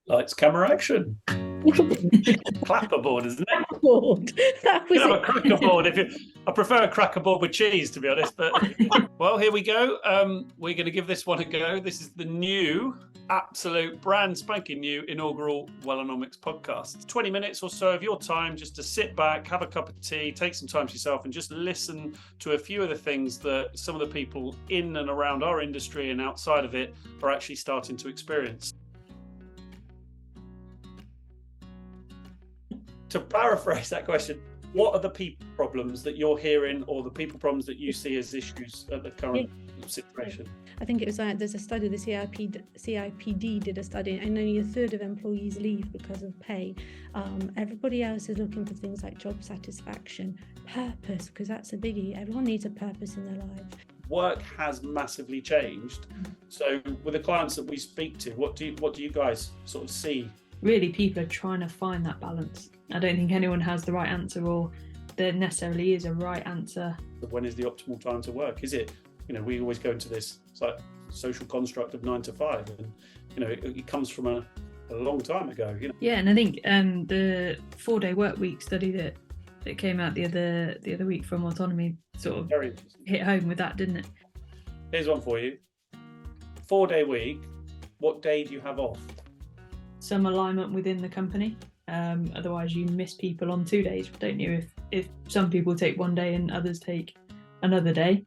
Lights, camera, action. Clapperboard, isn't it? Board. That You was can have a it. cracker board if you. I prefer a cracker board with cheese, to be honest. But well, here we go. We're going to give this one a go. This is the new, absolute, brand spanking new inaugural Wellonomics podcast. 20 minutes or so of your time just to sit back, have a cup of tea, take some time to yourself, and just listen to a few of the things that some of the people in and around our industry and outside of it are actually starting to experience. To paraphrase that question, what are the people problems that you're hearing, or the people problems that you see as issues at the current situation? I think it was there's a study, the CIPD did a study, and only a third of employees leave because of pay. Everybody else is looking for things like job satisfaction, purpose, because that's a biggie. Everyone needs a purpose in their life. Work has massively changed. So with the clients that we speak to, what do you guys sort of see? Really, people are trying to find that balance. I don't think anyone has the right answer, or there necessarily is a right answer. When is the optimal time to work? Is it, we always go into this, it's like social construct of 9 to 5, and it comes from a long time ago. Yeah, and I think the 4-day work week study that came out the other week from Autonomy sort of hit home with that, didn't it? Here's one for you. 4-day week. What day do you have off? Some alignment within the company. Otherwise you miss people on 2 days, don't you? If some people take 1 day and others take another day,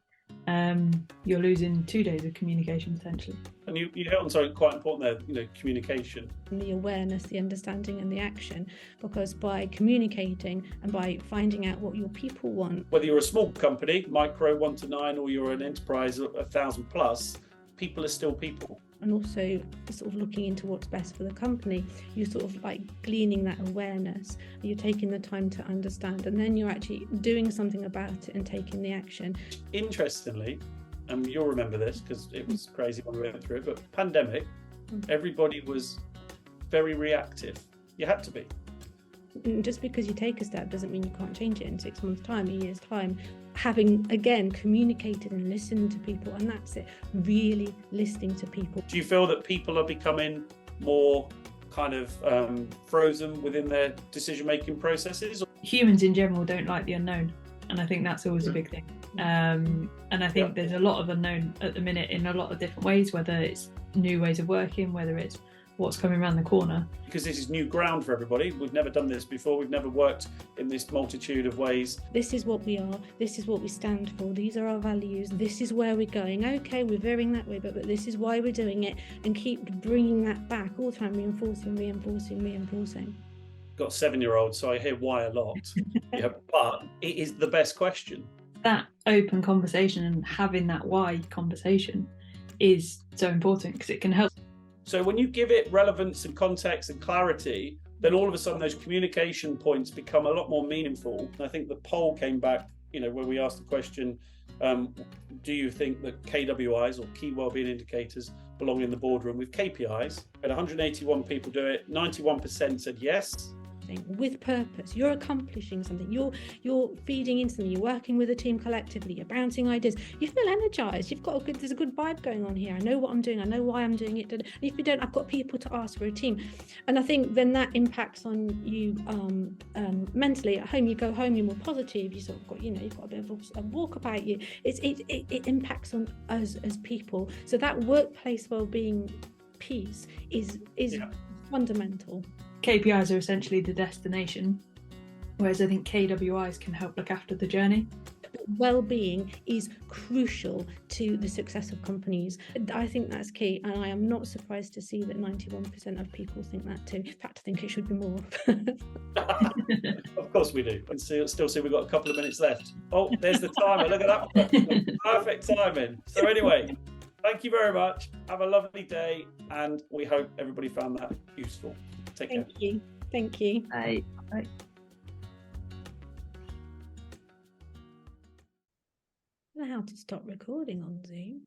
you're losing 2 days of communication potentially. And you hit on something quite important there, communication. And the awareness, the understanding and the action, because by communicating and by finding out what your people want. Whether you're a small company, micro 1 to 9, or you're an enterprise of 1,000 plus, people are still people. And also sort of looking into what's best for the company, you're sort of like gleaning that awareness, you're taking the time to understand, and then you're actually doing something about it and taking the action. Interestingly, and you'll remember this because it was crazy when we went through it, but pandemic, everybody was very reactive. You had to be. Just because you take a step doesn't mean you can't change it in 6 months' time, a year's time. Having, again, communicated and listened to people, and that's it, really listening to people. Do you feel that people are becoming more kind of frozen within their decision-making processes? Humans in general don't like the unknown, and I think that's always a big thing. And I think there's a lot of unknown at the minute in a lot of different ways, whether it's new ways of working, whether it's what's coming around the corner. Because this is new ground for everybody. We've never done this before. We've never worked in this multitude of ways. This is what we are. This is what we stand for. These are our values. This is where we're going. Okay, we're veering that way, but this is why we're doing it, and keep bringing that back all the time, reinforcing. Got a 7-year-old, so I hear why a lot. Yeah, but it is the best question. That open conversation and having that why conversation is so important because it can help. So when you give it relevance and context and clarity, then all of a sudden those communication points become a lot more meaningful. I think the poll came back, where we asked the question, do you think that KWIs, or key wellbeing indicators, belong in the boardroom with KPIs? Had 181 people do it, 91% said yes. With purpose, you're accomplishing something, you're feeding into them, you're working with a team collectively, you're bouncing ideas, you feel energized, there's a good vibe going on here. I know what I'm doing, I know why I'm doing it, and if you don't, I've got people to ask for a team. And I think then that impacts on you mentally. At home, you go home, you're more positive, you sort of got, you've got a bit of a walk about you. It impacts on us as people. So that workplace well-being piece is fundamental. KPIs are essentially the destination, whereas I think KWIs can help look after the journey. Well-being is crucial to the success of companies. I think that's key, and I am not surprised to see that 91% of people think that too. In fact, I think it should be more. Of course we do. And still see we've got a couple of minutes left. Oh, there's the timer. Look at that one. Perfect timing. So anyway, thank you very much. Have a lovely day, and we hope everybody found that useful. Take care. Thank you. Bye. I don't know how to stop recording on Zoom.